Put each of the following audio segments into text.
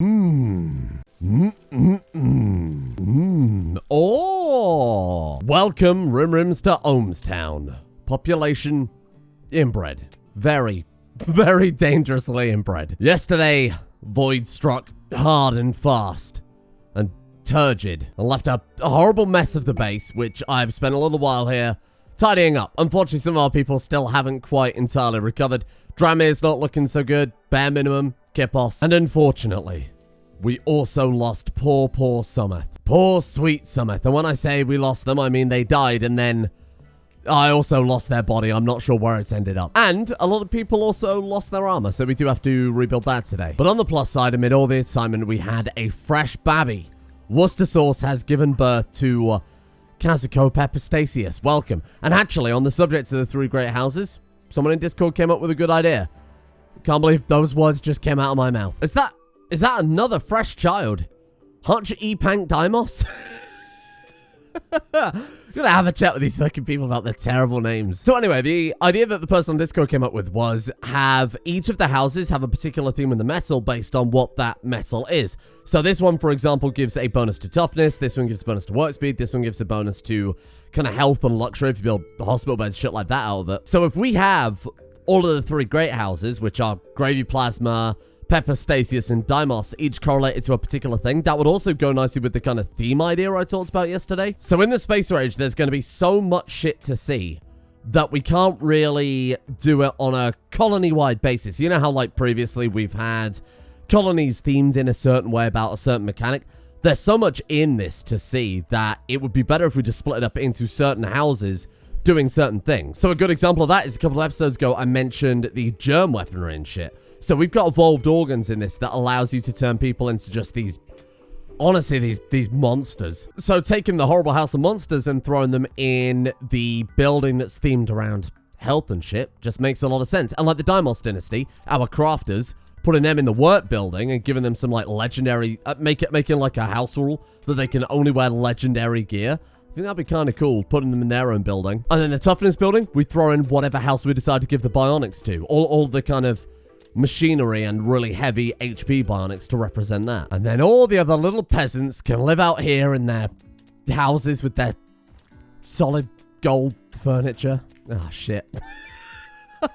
Oh! Welcome, Rimrims, to Ohmstown. Population inbred. Very, very dangerously inbred. Yesterday, Void struck hard and fast and turgid and left a horrible mess of the base, which I've spent a little while here tidying up. Unfortunately, some of our people still haven't quite entirely recovered. Dramir's not looking so good. Bare minimum. Kipos. And unfortunately, we also lost poor Summeth. Poor sweet Summeth. And when I say we lost them, I mean they died, and then I also lost their body. I'm not sure where it's ended up. And a lot of people also lost their armor, so we do have to rebuild that today. But on the plus side, amid all the excitement, we had a fresh babby. Worcester sauce has given birth to Kazuko Pepistasius. Welcome. And actually, on the subject of the three great houses, someone in Discord came up with a good idea. Can't believe those words just came out of my mouth. Is that another fresh child? Hunch Epank Dimos? Gonna have a chat with these fucking people about their terrible names. So anyway, the idea that the person on Discord came up with was have each of the houses have a particular theme in the metal based on what that metal is. So this one, for example, gives a bonus to toughness. This one gives a bonus to work speed. This one gives a bonus to kind of health and luxury if you build hospital beds, shit like that out of it. So if we have all of the three great houses, which are Gravy Plasma, Pepistasius, and Dimos, each correlated to a particular thing, that would also go nicely with the kind of theme idea I talked about yesterday. So in the Space Rage, there's going to be so much shit to see that we can't really do it on a colony-wide basis. You know how, like, previously we've had colonies themed in a certain way about a certain mechanic? There's so much in this to see that it would be better if we just split it up into certain houses doing certain things. So a good example of that is a couple of episodes ago, I mentioned the germ weaponry and shit. So we've got evolved organs in this that allows you to turn people into just these, honestly, these monsters. So taking the horrible house of monsters and throwing them in the building that's themed around health and shit just makes a lot of sense. And like the Dimos dynasty, our crafters, putting them in the work building and giving them some like legendary, making like a house rule that they can only wear legendary gear. I think that'd be kind of cool, putting them in their own building. And then the toughness building, we throw in whatever house we decide to give the bionics to. All the kind of machinery and really heavy HP bionics to represent that. And then all the other little peasants can live out here in their houses with their solid gold furniture. Oh, shit.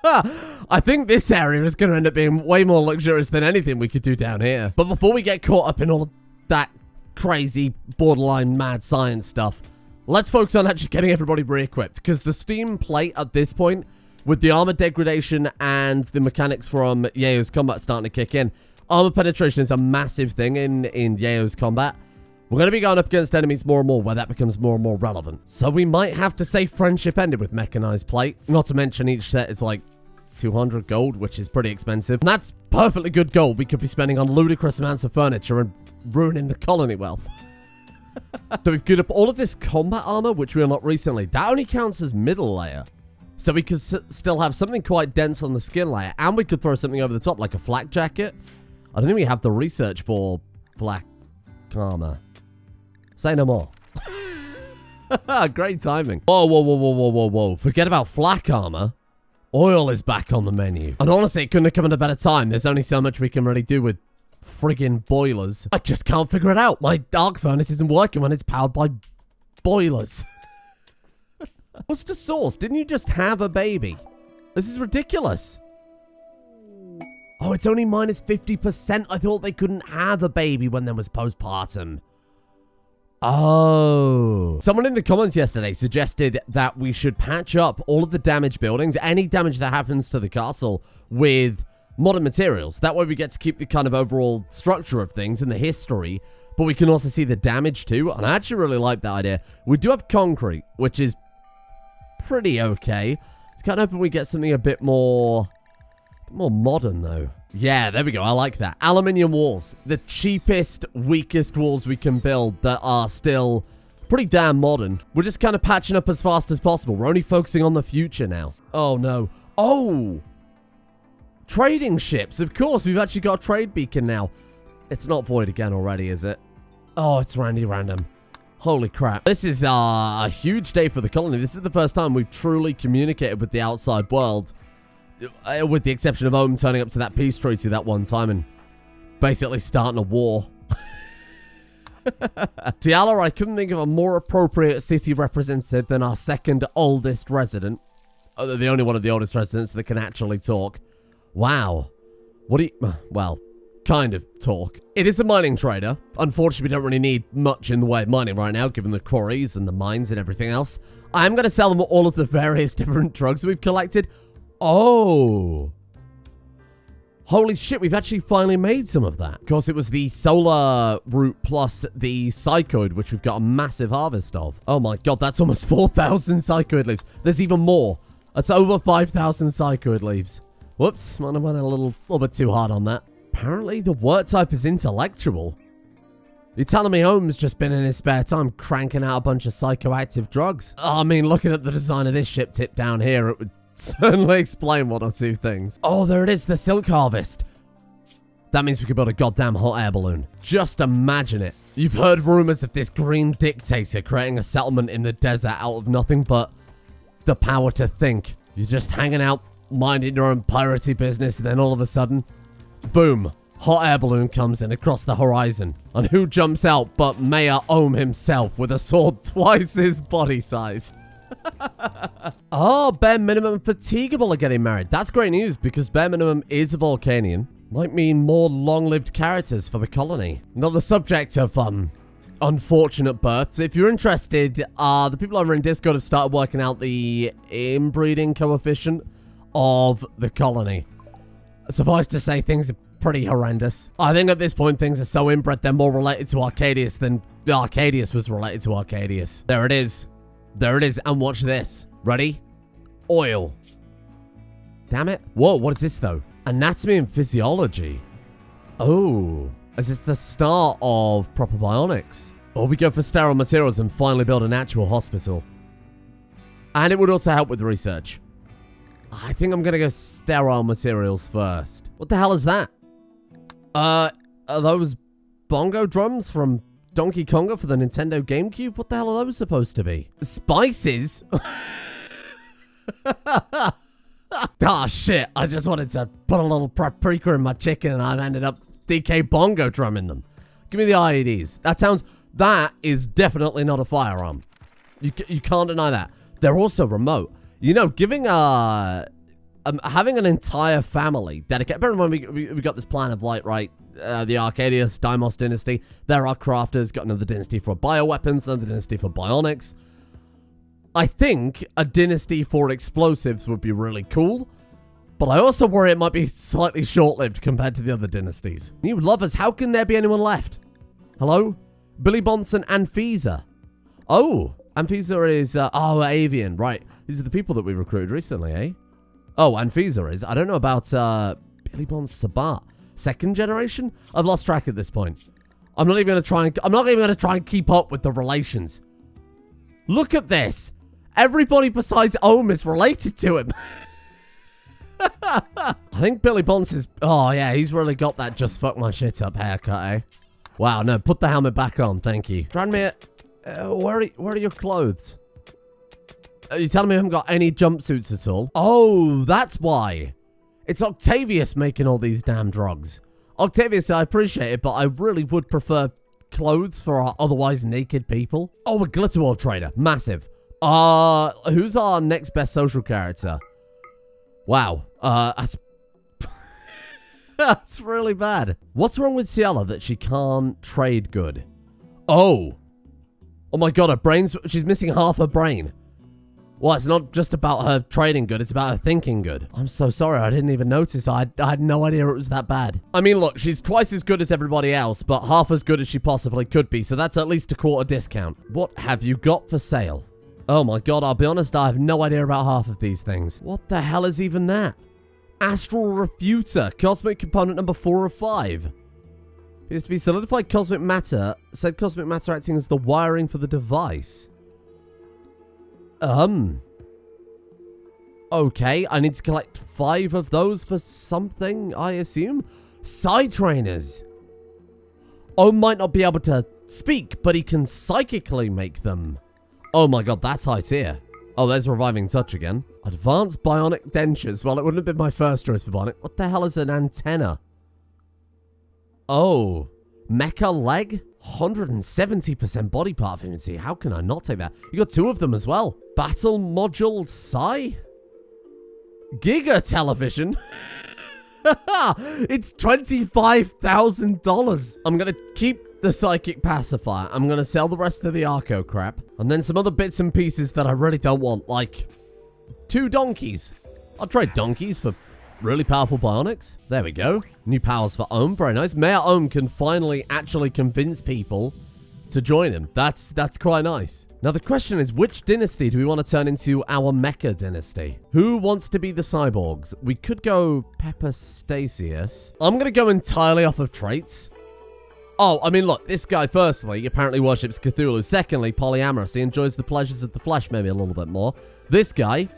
I think this area is going to end up being way more luxurious than anything we could do down here. But before we get caught up in all of that crazy, borderline mad science stuff, let's focus on actually getting everybody re-equipped, because the Steam plate at this point, with the armor degradation and the mechanics from Yao's combat starting to kick in, armor penetration is a massive thing in Yao's combat. We're going to be going up against enemies more and more where that becomes more and more relevant. So we might have to say friendship ended with mechanized plate. Not to mention each set is like 200 gold, which is pretty expensive. And that's perfectly good gold we could be spending on ludicrous amounts of furniture and ruining the colony wealth. So we've geared up all of this combat armor, which we unlocked recently. That only counts as middle layer. So we could still have something quite dense on the skin layer, and we could throw something over the top, like a flak jacket. I don't think we have the research for flak armor. Say no more. Great timing. Whoa. Forget about flak armor. Oil is back on the menu. And honestly, it couldn't have come at a better time. There's only so much we can really do with friggin' boilers. I just can't figure it out. My arc furnace isn't working when it's powered by boilers. What's the source? Didn't you just have a baby? This is ridiculous. Oh, it's only minus 50%. I thought they couldn't have a baby when there was postpartum. Oh. Someone in the comments yesterday suggested that we should patch up all of the damaged buildings, any damage that happens to the castle, with modern materials. That way we get to keep the kind of overall structure of things and the history, but we can also see the damage too. And I actually really like that idea. We do have concrete, which is pretty okay. It's kind of hoping we get something a bit more modern though. Yeah, there we go. I like that. Aluminium walls. The cheapest, weakest walls we can build that are still pretty damn modern. We're just kind of patching up as fast as possible. We're only focusing on the future now. Oh no. Oh! Trading ships. Of course, we've actually got a trade beacon now. It's not void again already, is it? Oh, it's Randy Random. Holy crap. This is a huge day for the colony. This is the first time we've truly communicated with the outside world, with the exception of Ohm turning up to that peace treaty that one time and Basically starting a war. Tiala, I couldn't think of a more appropriate city representative than our second oldest resident. The only one of the oldest residents that can actually talk. Wow. What do you... Well, kind of talk. It is a mining trader. Unfortunately, we don't really need much in the way of mining right now, given the quarries and the mines and everything else. I am going to sell them all of the various different drugs we've collected. Oh. Holy shit, we've actually finally made some of that. Of course, it was the solar root plus the psychoid, which we've got a massive harvest of. Oh my god, that's almost 4,000 psychoid leaves. There's even more. That's over 5,000 psychoid leaves. Whoops, might have went a little bit too hard on that. Apparently, the work type is intellectual. You're telling me Holmes just been in his spare time cranking out a bunch of psychoactive drugs? I mean, looking at the design of this ship tip down here, it would certainly explain one or two things. Oh, there it is, the silk harvest. That means we could build a goddamn hot air balloon. Just imagine it. You've heard rumors of this green dictator creating a settlement in the desert out of nothing but the power to think. You're just hanging out, minding your own piratey business, and then all of a sudden, boom, hot air balloon comes in across the horizon. And who jumps out but Mayor Ohm himself with a sword twice his body size. Oh, bare minimum fatigable are getting married. That's great news because bare minimum is a Volcanian. Might mean more long-lived characters for the colony. Not the subject of unfortunate births. If you're interested, the people over in Discord have started working out the inbreeding coefficient of the colony. Suffice to say, things are pretty horrendous. I think at this point, things are so inbred, they're more related to Arcadius than Arcadius was related to Arcadius. There it is. There it is. And watch this. Ready? Oil. Damn it. Whoa, what is this, though? Anatomy and physiology. Oh. Is this the start of proper bionics? Or we go for sterile materials and finally build an actual hospital. And it would also help with research. I think I'm going to go sterile materials first. What the hell is that? Are those bongo drums from Donkey Konga for the Nintendo GameCube? What the hell are those supposed to be? Spices? Ah, shit. I just wanted to put a little paprika in my chicken and I've ended up DK bongo drumming them. Give me the IEDs. That is definitely not a firearm. You can't deny that. They're also remote. You know, giving having an entire family dedicated. Bear in mind, we got this plan of like, right, the Arcadius Deimos dynasty. There are crafters. Got another dynasty for bioweapons. Another dynasty for bionics. I think a dynasty for explosives would be really cool. But I also worry it might be slightly short-lived compared to the other dynasties. New lovers, how can there be anyone left? Hello? Billy Bonson and Anfisa. Oh, Anfisa is, Avian, right. These are the people that we recruited recently, eh? Oh, Anfisa is. I don't know about, Billy Bonds Sabat. Second generation? I've lost track at this point. I'm not even going to try and keep up with the relations. Look at this. Everybody besides Ohm is related to him. I think Billy Bonds is... Oh, yeah, he's really got that just fuck my shit up haircut, eh? Wow, no, put the helmet back on, thank you. Tranmere, where are your clothes? Are you telling me I haven't got any jumpsuits at all? Oh, that's why. It's Octavius making all these damn drugs. Octavius, I appreciate it, but I really would prefer clothes for our otherwise naked people. Oh, a glitter world trader. Massive. Who's our next best social character? Wow. That's really bad. What's wrong with Ciela that she can't trade good? Oh. Oh my god, she's missing half her brain. Well, it's not just about her trading good, it's about her thinking good. I'm so sorry, I didn't even notice. I had no idea it was that bad. I mean, look, she's twice as good as everybody else, but half as good as she possibly could be, so that's at least a quarter discount. What have you got for sale? Oh my god, I'll be honest, I have no idea about half of these things. What the hell is even that? Astral Refuter, cosmic component number 4 of 5. Appears to be solidified cosmic matter, said cosmic matter acting as the wiring for the device. Okay, I need to collect 5 of those for something, I assume? Psi trainers. Oh, might not be able to speak, but he can psychically make them. Oh my god, that's high tier. Oh, there's Reviving Touch again. Advanced Bionic Dentures. Well, it wouldn't have been my first choice for Bionic. What the hell is an antenna? Oh, mecha leg? 170% body part efficiency. How can I not take that? You got 2 of them as well. Battle module Psi? Giga television? It's $25,000. I'm going to keep the psychic pacifier. I'm going to sell the rest of the archo crap. And then some other bits and pieces that I really don't want. Like 2 donkeys. I'll trade donkeys for really powerful bionics. There we go. New powers for Ohm. Very nice. Mayor Ohm can finally actually convince people to join him. That's quite nice. Now the question is, which dynasty do we want to turn into our mecha dynasty? Who wants to be the cyborgs? We could go Persist. I'm going to go entirely off of traits. Oh, I mean, look, this guy, firstly, apparently worships Cthulhu. Secondly, polyamorous. He enjoys the pleasures of the flesh maybe a little bit more. This guy,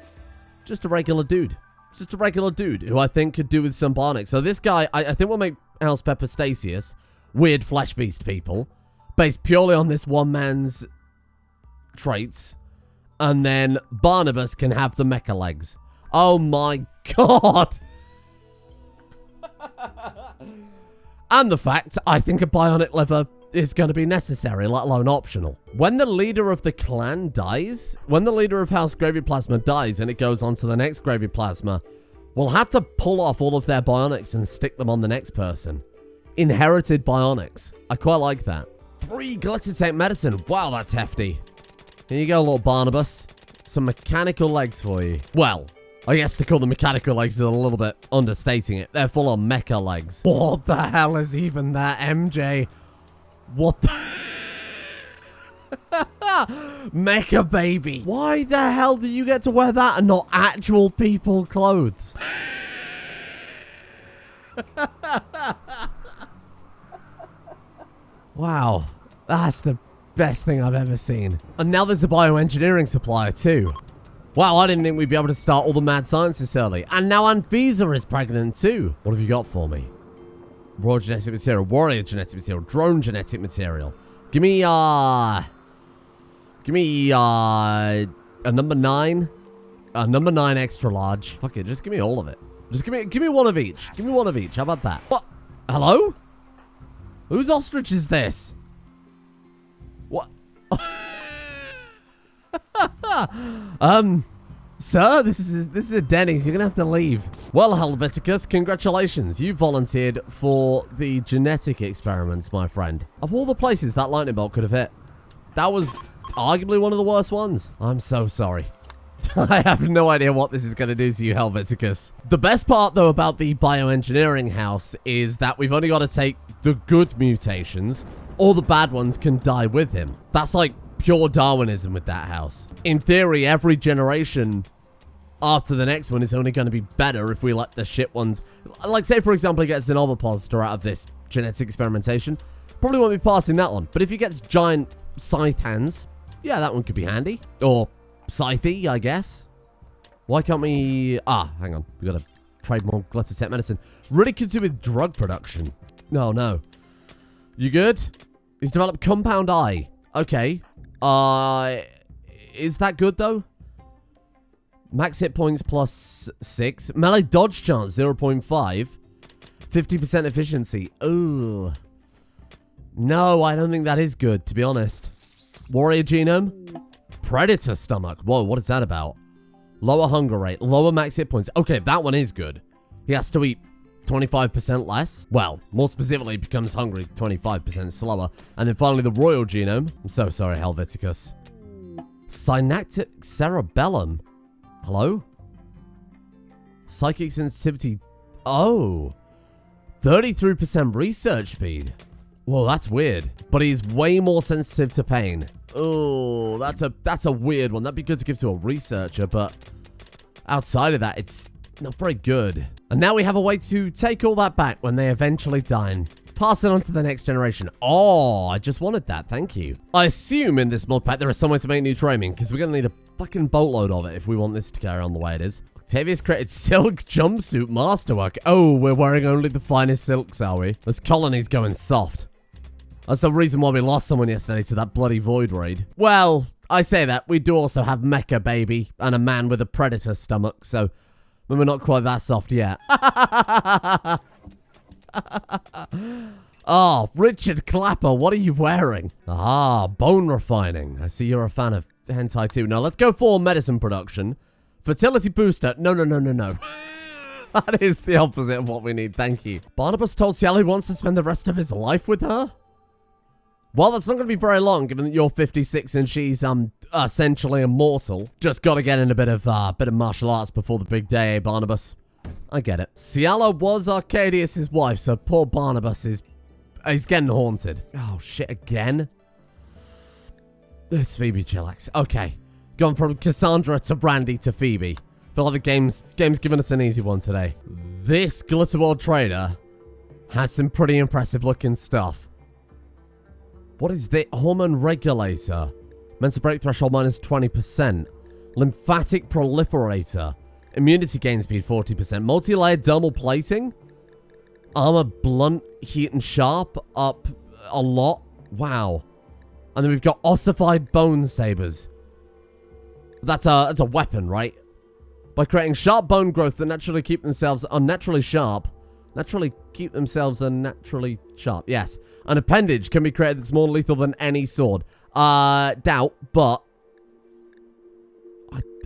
just a regular dude. Just a regular dude who I think could do with some bionics. So this guy, I think we'll make House Pepperstasius weird flesh beast people based purely on this one man's traits, and then Barnabas can have the mecha legs. Oh my god. And the fact I think a bionic liver is going to be necessary, let alone optional. When the leader of the clan dies, when the leader of House Gravy Plasma dies and it goes on to the next Gravy Plasma, we'll have to pull off all of their bionics and stick them on the next person. Inherited bionics. I quite like that. 3 glitter-tape medicine. Wow, that's hefty. Here you go, little Barnabas. Some mechanical legs for you. Well, I guess to call them mechanical legs is a little bit understating it. They're full on mecha legs. What the hell is even that, MJ? What the... Mecha baby. Why the hell do you get to wear that and not actual people clothes? Wow. That's the best thing I've ever seen. And now there's a bioengineering supplier too. Wow, I didn't think we'd be able to start all the mad science this early. And now Anfisa is pregnant too. What have you got for me? Raw genetic material, warrior genetic material, drone genetic material. Give me a number 9. A number 9 extra large. Fuck it, just give me all of it. Just give me one of each. Give me one of each. How about that? What? Hello? Whose ostrich is this? What? Sir, this is a Denny's. You're gonna have to leave. Well, Helveticus, congratulations. You volunteered for the genetic experiments, my friend. Of all the places that lightning bolt could have hit, that was arguably one of the worst ones. I'm so sorry. I have no idea what this is going to do to you, Helveticus. The best part, though, about the bioengineering house is that we've only got to take the good mutations. All the bad ones can die with him. That's like pure Darwinism with that house. In theory, every generation after the next one is only going to be better if we let the shit ones... Like, say, for example, he gets an ovipositor out of this genetic experimentation. Probably won't be passing that one. But if he gets giant scythe hands, yeah, that one could be handy. Or scythe, I guess. Why can't we... Ah, hang on. We got to trade more glitter tech medicine. Really could do with drug production. No. You good? He's developed compound eye. Okay. Is that good, though? Max hit points plus 6. Melee dodge chance, 0.5. 50% efficiency. Ooh. No, I don't think that is good, to be honest. Warrior genome. Predator stomach. Whoa, what is that about? Lower hunger rate. Lower max hit points. Okay, that one is good. He has to eat 25% less. Well, more specifically, becomes hungry 25% slower. And then finally, the royal genome. I'm so sorry, Helveticus. Synaptic cerebellum. Hello? Psychic sensitivity. Oh. 33% research speed. Whoa, that's weird. But he's way more sensitive to pain. Oh, that's a weird one. That'd be good to give to a researcher, but outside of that, it's not very good. And now we have a way to take all that back when they eventually die and pass it on to the next generation. Oh, I just wanted that. Thank you. I assume in this mod pack there is some way to make new training, because we're going to need a fucking boatload of it if we want this to carry on the way it is. Octavius created silk jumpsuit masterwork. Oh, we're wearing only the finest silks, are we? This colony's going soft. That's the reason why we lost someone yesterday to that bloody void raid. Well, I say that. We do also have Mecha Baby and a man with a predator stomach, so we're not quite that soft yet. Oh, Richard Clapper, what are you wearing? Ah, bone refining. I see you're a fan of hentai too. Now, let's go for medicine production. Fertility booster. No. That is the opposite of what we need. Thank you. Barnabas told Cielo he wants to spend the rest of his life with her? Well, that's not going to be very long, given that you're 56 and she's, essentially immortal. Just got to get in a bit of martial arts before the big day, eh, Barnabas? I get it. Cielo was Arcadius' wife, so poor Barnabas is... He's getting haunted. Oh, shit, again? It's Phoebe Chillax. Okay. Gone from Cassandra to Brandy to Phoebe. Feel like the game's giving us an easy one today. This Glitter World trader has some pretty impressive looking stuff. What is the hormone regulator? Mental break threshold minus 20%. Lymphatic proliferator. Immunity gain speed 40%. Multi-layered dermal plating. Armor blunt, heat and sharp up a lot. Wow. And then we've got ossified bone sabers. That's a weapon, right? By creating sharp bone growth that naturally keep themselves unnaturally sharp. Naturally keep themselves unnaturally sharp. Yes. An appendage can be created that's more lethal than any sword. Doubt, but...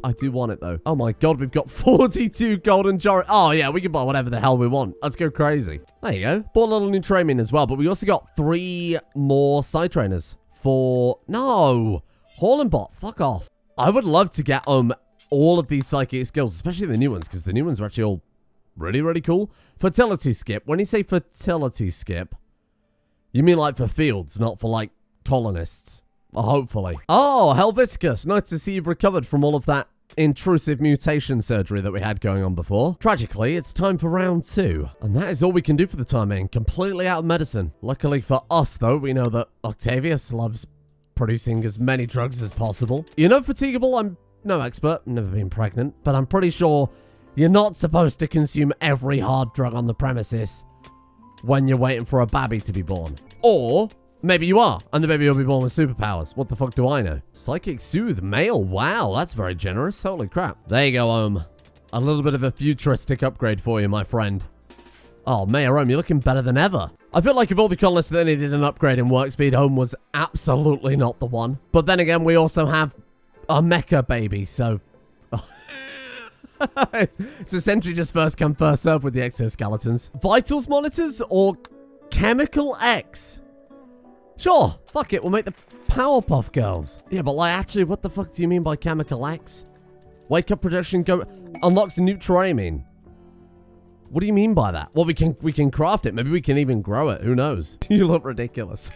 I do want it, though. Oh my god, we've got 42 golden jar... Oh, yeah, we can buy whatever the hell we want. Let's go crazy. There you go. Bought a little new training as well, but we also got 3 more side trainers for... No! Hornbot, fuck off. I would love to get, all of these psychic skills, especially the new ones, because the new ones are actually all really, really cool. Fertility skip. When you say fertility skip, you mean like for fields, not for, like, colonists. Well, hopefully. Oh, Helveticus. Nice to see you've recovered from all of that intrusive mutation surgery that we had going on before. Tragically, it's time for round 2. And that is all we can do for the time being. Completely out of medicine. Luckily for us, though, we know that Octavius loves producing as many drugs as possible. You know, fatigable, I'm no expert, never been pregnant, but I'm pretty sure you're not supposed to consume every hard drug on the premises when you're waiting for a baby to be born. Or... maybe you are, and the baby will be born with superpowers. What the fuck do I know? Psychic Soothe, male. Wow, that's very generous. Holy crap. There you go, a little bit of a futuristic upgrade for you, my friend. Oh, Mayor you're looking better than ever. I feel like of all the colonists that needed an upgrade in work speed, Home was absolutely not the one. But then again, we also have a mecha baby, so... it's essentially just first come, first serve with the exoskeletons. Vitals monitors or Chemical X? Sure, fuck it, we'll make the Powerpuff Girls. Yeah, but like, actually, what the fuck do you mean by Chemical X? Wake up production unlocks a new terrain. What do you mean by that? Well, we can craft it. Maybe we can even grow it. Who knows? You look ridiculous.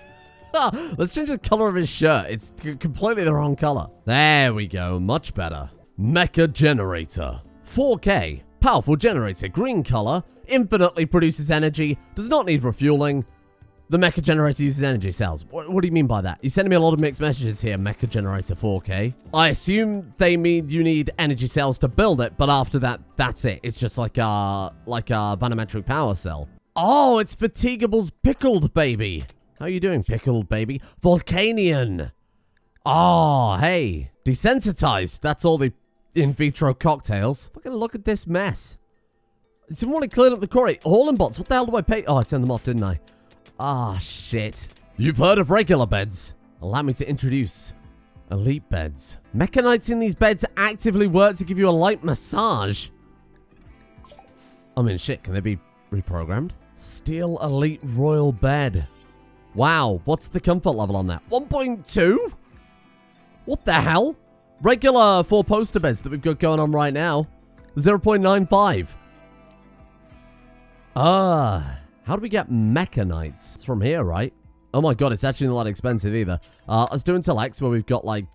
Let's change the color of his shirt. It's completely the wrong color. There we go. Much better. Mecha Generator. 4K. Powerful generator. Green color. Infinitely produces energy. Does not need refueling. The mecha generator uses energy cells. What do you mean by that? You're sending me a lot of mixed messages here, mecha generator 4K. I assume they mean you need energy cells to build it, but after that, that's it. It's just like a vanometric power cell. Oh, it's Fatigable's pickled baby. How are you doing, pickled baby? Volcanian. Oh, hey. Desensitized. That's all the in vitro cocktails. Fucking look at this mess. Someone want to clean up the quarry. Hornbots, what the hell do I pay? Oh, I turned them off, didn't I? Ah, shit. You've heard of regular beds. Allow me to introduce elite beds. Mechanites in these beds actively work to give you a light massage. I mean, shit, can they be reprogrammed? Steel elite royal bed. Wow, what's the comfort level on that? 1.2? What the hell? Regular 4-poster beds that we've got going on right now. 0.95. How do we get mechanites? It's from here, right? Oh my god, it's actually not that expensive either. Let's do until X, where we've got like,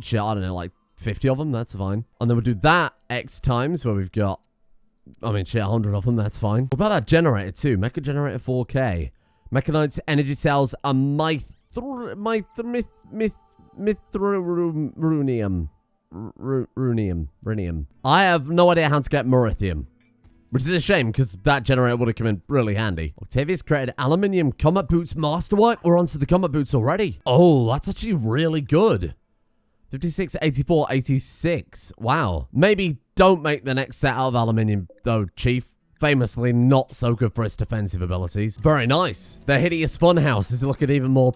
shit, I don't know, like 50 of them. That's fine. And then we'll do that X times, where we've got, I mean, shit, 100 of them. That's fine. What about that generator too? Mecha generator 4K. Mechanites, energy cells, a runium. I have no idea how to get merithium. Which is a shame, because that generator would have come in really handy. Octavius created aluminium combat boots masterwork. We're onto the combat boots already. Oh, that's actually really good. 56, 84, 86. Wow. Maybe don't make the next set out of aluminium, though, Chief. famously not so good for its defensive abilities. Very nice. The hideous funhouse is looking even more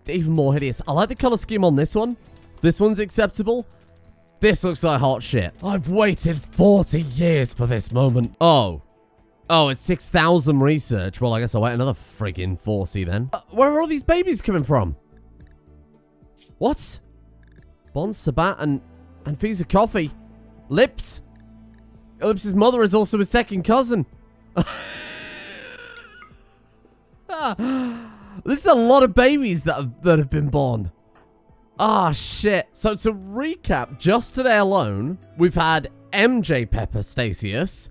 hideous. I like the color scheme on this one. This one's acceptable. This looks like hot shit. I've waited 40 years for this moment. Oh, it's 6,000 research. Well, I guess I'll wait another friggin' 40 then. Where are all these babies coming from? What? Bon Sabat and Fisa Coffee. Lips. Lips' mother is also his second cousin. This is a lot of babies that have been born. Ah, shit. So to recap, just today alone, we've had MJ Pepper Stasius,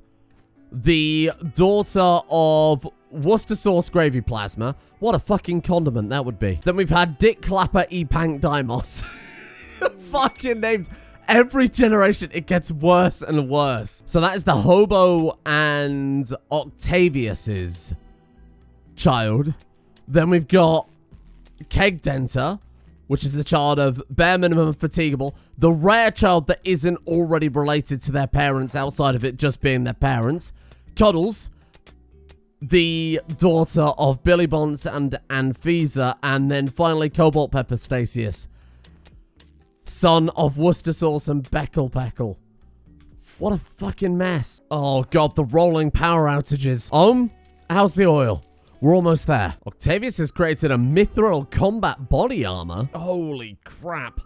the daughter of Worcester Sauce Gravy Plasma. What a fucking condiment that would be. Then we've had Dick Clapper Epank Dimos. Fucking names. Every generation, it gets worse and worse. So that is the Hobo and Octavius's child. Then we've got Keg Denter, which is the child of bare minimum fatigable. The rare child that isn't already related to their parents outside of it just being their parents. Cuddles, the daughter of Billy Bonds and Anfisa. And then finally Cobalt Pepper Stasius, son of Worcester Sauce and Beckle Peckle. What a fucking mess. Oh god, the rolling power outages. How's the oil? We're almost there. Octavius has created a mithril combat body armor. Holy crap.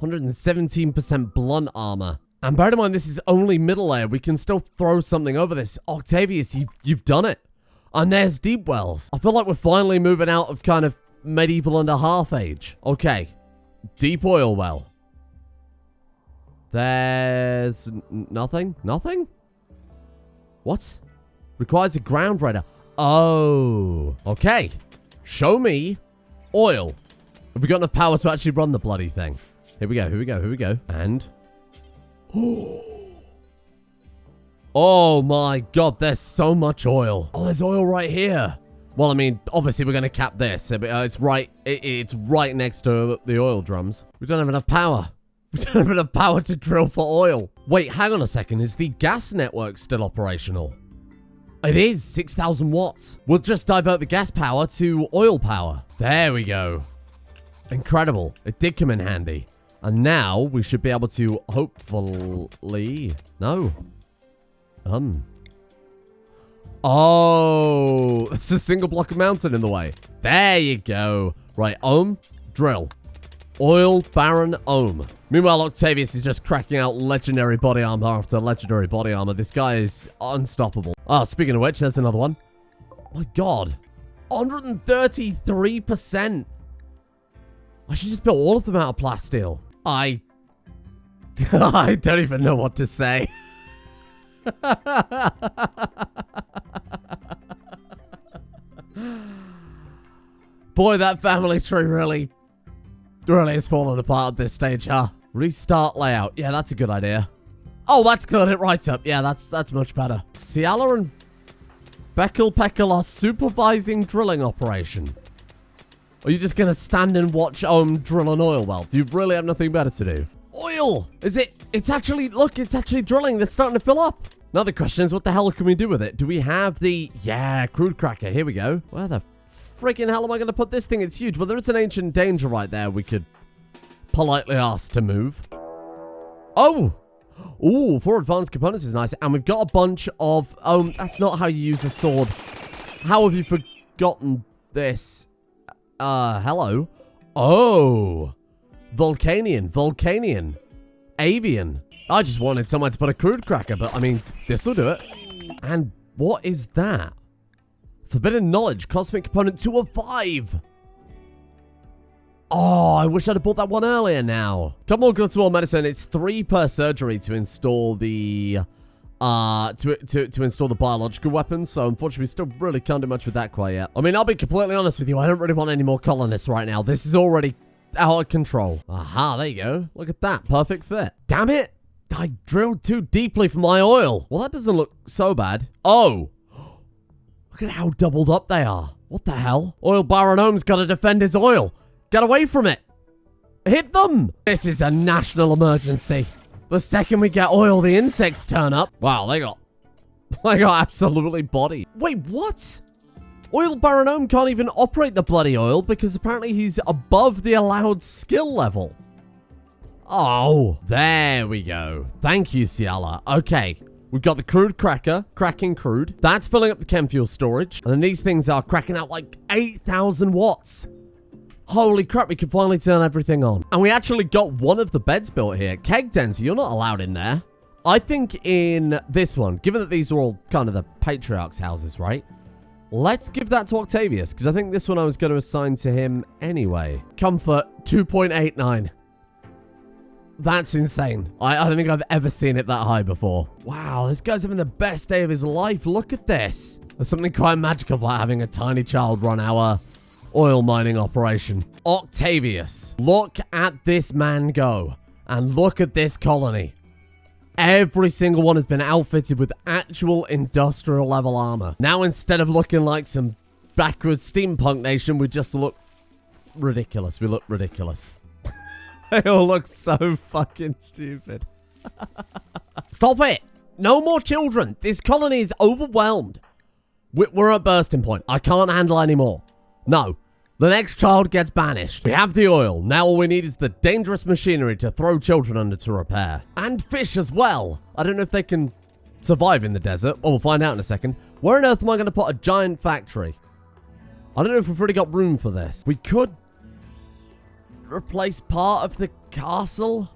117% blunt armor. And bear in mind, this is only middle layer. We can still throw something over this. Octavius, you've done it. And there's Deep Wells. I feel like we're finally moving out of kind of medieval and a half age. Okay. Deep oil well. There's nothing? Nothing? What? Requires a ground raider. Oh. Okay. Show me oil. Have we got enough power to actually run the bloody thing? Here we go, here we go, here we go. And... oh my god, there's so much oil. Oh, there's oil right here. Well, I mean, obviously we're going to cap this. It's right next to the oil drums. We don't have enough power. We don't have enough power to drill for oil. Wait, hang on a second. Is the gas network still operational? It is 6,000 watts. We'll just divert the gas power to oil power. There we go. Incredible. It did come in handy. And now we should be able to hopefully... No. Oh, it's a single block of mountain in the way. There you go. Right, drill. Oil Baron Meanwhile, Octavius is just cracking out legendary body armor after legendary body armor. This guy is unstoppable. Oh, speaking of which, there's another one. My god. 133%. I should just build all of them out of plasteel. I don't even know what to say. Boy, that family tree really has fallen apart at this stage, huh? Restart layout. Yeah, that's a good idea. Oh, that's cleared it right up. Yeah, that's much better. Ciala and Beckle Peckle are supervising drilling operation. Or are you just going to stand and watch drill an oil well? Do you really have nothing better to do? Oil! Is it? It's actually, look, it's actually drilling. It's starting to fill up. Now the question is, what the hell can we do with it? Do we have the... yeah, crude cracker. Here we go. Where the freaking hell am I going to put this thing? It's huge. Well, there is an ancient danger right there we could politely ask to move. Oh! Ooh, 4 advanced components is nice. And we've got a bunch of... that's not how you use a sword. How have you forgotten this? Hello? Oh! Vulcanian. Avian. I just wanted someone to put a crude cracker, but I mean, this'll do it. And what is that? Forbidden Knowledge, Cosmic Component 2 of 5. Oh, I wish I'd have bought that one earlier now. Come on, go to all medicine. It's 3 per surgery to install the... to install the biological weapons, so unfortunately we still really can't do much with that quite yet. I mean, I'll be completely honest with you, I don't really want any more colonists right now. This is already out of control. Aha, there you go. Look at that, perfect fit. Damn it! I drilled too deeply for my oil. Well, that doesn't look so bad. Oh! Look at how doubled up they are. What the hell? Oil Baron Ohm's gotta defend his oil. Get away from it. Hit them! This is a national emergency. The second we get oil, the insects turn up. Wow, they got I got absolutely bodied. Wait, what? Oil Baron Ohm can't even operate the bloody oil because apparently he's above the allowed skill level. Oh, there we go. Thank you, Ciala. Okay, we've got the crude cracker, cracking crude. That's filling up the chem fuel storage. And then these things are cracking out like 8,000 watts. Holy crap, we can finally turn everything on. And we actually got one of the beds built here. Keg dens, you're not allowed in there. I think in this one, given that these are all kind of the patriarch's houses, right? Let's give that to Octavius, because I think this one I was going to assign to him anyway. Comfort, 2.89. That's insane. I don't think I've ever seen it that high before. Wow, this guy's having the best day of his life. Look at this. There's something quite magical about having a tiny child run our oil mining operation. Octavius, look at this man go. And look at this colony. Every single one has been outfitted with actual industrial level armor. Now, instead of looking like some backwards steampunk nation, we just look ridiculous. We look ridiculous. They all look so fucking stupid. Stop it! No more children. This colony is overwhelmed. We're at bursting point. I can't handle anymore. No. The next child gets banished. We have the oil. Now all we need is the dangerous machinery to throw children under to repair. And fish as well. I don't know if they can survive in the desert. Well, we'll find out in a second. Where on earth am I going to put a giant factory? I don't know if we've really got room for this. We could replace part of the castle.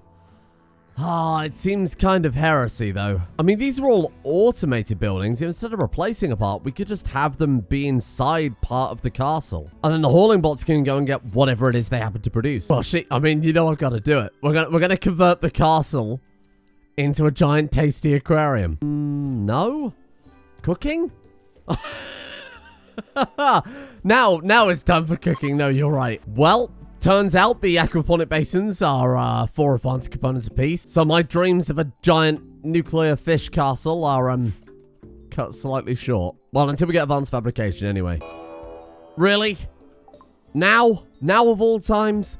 Ah, it seems kind of heresy, though. I mean, these are all automated buildings. Instead of replacing a part, we could just have them be inside part of the castle. And then the hauling bots can go and get whatever it is they happen to produce. Well, shit, I mean, you know I've got to do it. We're gonna convert the castle into a giant tasty aquarium. No? Cooking? Now it's time for cooking. No, you're right. Well, turns out the aquaponic basins are 4 advanced components apiece. So my dreams of a giant nuclear fish castle are cut slightly short. Well, until we get advanced fabrication anyway. Really? Now? Now of all times?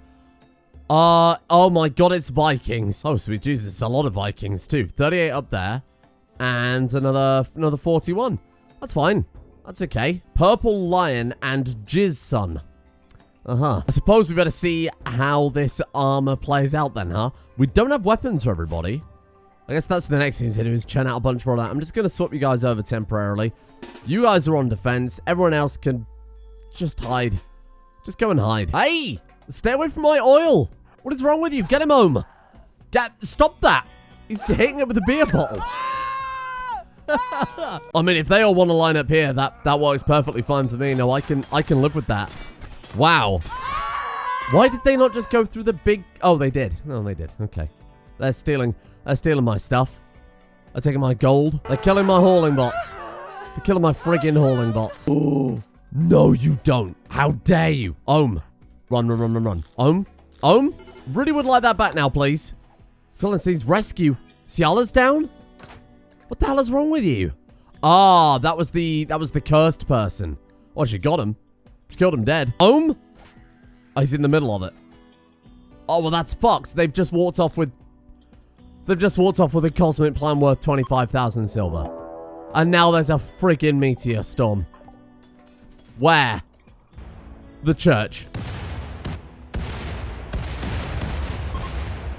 Oh my god, it's Vikings. Oh, sweet Jesus, it's a lot of Vikings too. 38 up there. And another 41. That's fine. That's okay. Purple Lion and Jizz Sun. I suppose we better see how this armor plays out then, huh? We don't have weapons for everybody. I guess that's the next thing to do is churn out a bunch more of that. I'm just going to swap you guys over temporarily. You guys are on defense. Everyone else can just hide. Just go and hide. Hey! Stay away from my oil! What is wrong with you? Get him home! Stop that! He's hitting it with a beer bottle. I mean, if they all want to line up here, that works perfectly fine for me. No, I can live with that. Wow. Why did they not just go through the big... Oh, they did. No, they did. Okay. They're stealing my stuff. They're taking my gold. They're killing my hauling bots. They're killing my friggin' hauling bots. Oh, no, you don't. How dare you? Ohm. Run. Ohm? Really would like that back now, please. Colonist's rescue. Ciala's down? What the hell is wrong with you? Ah, that was the cursed person. Oh, she got him. She killed him dead. Ohm? Oh, he's in the middle of it. Oh, well, that's fucked. They've just walked off with a cosmic plan worth 25,000 silver. And now there's a friggin' meteor storm. Where? The church.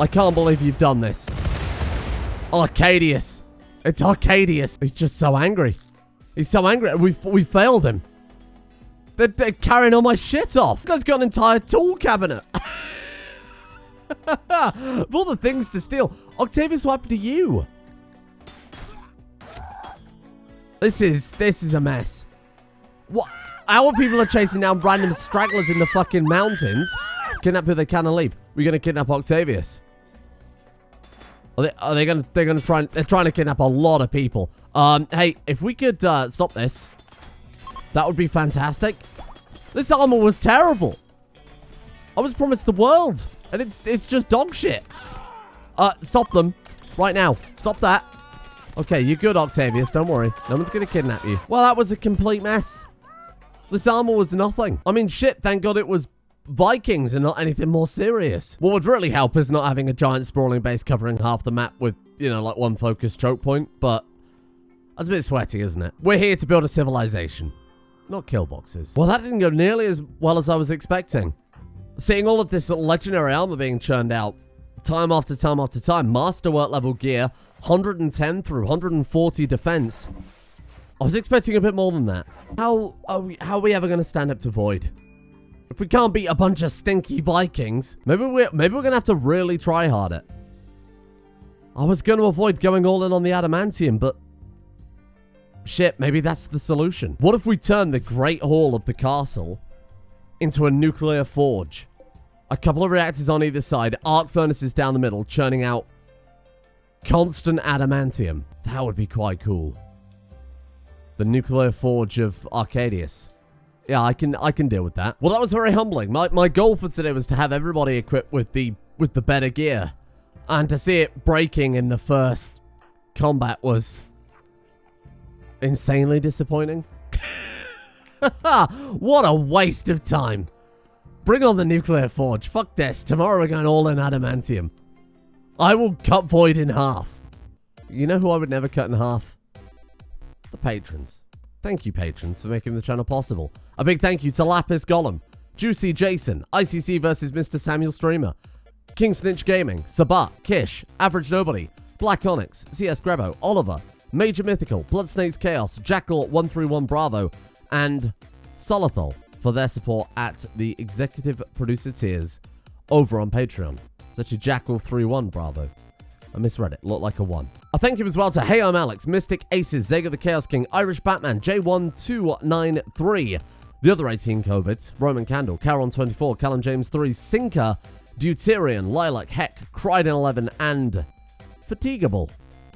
I can't believe you've done this. Arcadius. It's Arcadius. He's just so angry. He's so angry. We failed him. They're carrying all my shit off. You guys got an entire tool cabinet. Of all the things to steal. Octavius, what happened to you? This is a mess. What? Our people are chasing down random stragglers in the fucking mountains. Kidnap who they can and leave. We're gonna kidnap Octavius. They're trying to kidnap a lot of people. Hey, if we could stop this, that would be fantastic. This armor was terrible. I was promised the world, and it's just dog shit. Stop them right now. Stop that. Okay, you're good, Octavius. Don't worry. No one's gonna kidnap you. Well, that was a complete mess. This armor was nothing. I mean, shit, thank God it was Vikings and not anything more serious. What would really help is not having a giant sprawling base covering half the map with, you know, like one focused choke point. But That's a bit sweaty, isn't it? We're here to build a civilization, not kill boxes. Well, that didn't go nearly as well as I was expecting. Seeing all of this legendary armor being churned out, time after time after time, masterwork level gear, 110 through 140 defense. I was expecting a bit more than that. How are we ever going to stand up to Void? If we can't beat a bunch of stinky Vikings, maybe we're going to have to really try hard it. I was going to avoid going all in on the adamantium, but shit, maybe that's the solution. What if we turn the Great Hall of the castle into a nuclear forge? A couple of reactors on either side, arc furnaces down the middle, churning out constant adamantium. That would be quite cool. The nuclear forge of Arcadius. Yeah, I can deal with that. Well, that was very humbling. My goal for today was to have everybody equipped with the better gear. And to see it breaking in the first combat was insanely disappointing. What a waste of time. Bring on the nuclear forge. Fuck this. Tomorrow we're going all in adamantium. I will cut Void in half. You know who I would never cut in half? The patrons. Thank you, patrons, for making the channel possible. A big thank you to Lapis Gollum, Juicy Jason, ICC vs. Mr. Samuel Streamer, King Snitch Gaming, Sabat, Kish, Average Nobody, Black Onyx, CS Grebo, Oliver, Major Mythical, Bloodsnakes Chaos, Jackal 131 Bravo, and Solothol for their support at the executive producer tiers over on Patreon. It's actually Jackal 31 Bravo. I misread it. Looked like a 1. A thank you as well to Hey I'm Alex, Mystic Aces, Zega the Chaos King, Irish Batman, J1293, the other 18 Covits, Roman Candle, Caron24, Callum James 3, Sinker, Deuterian, Lilac, Heck, Cried11, and Fatigable.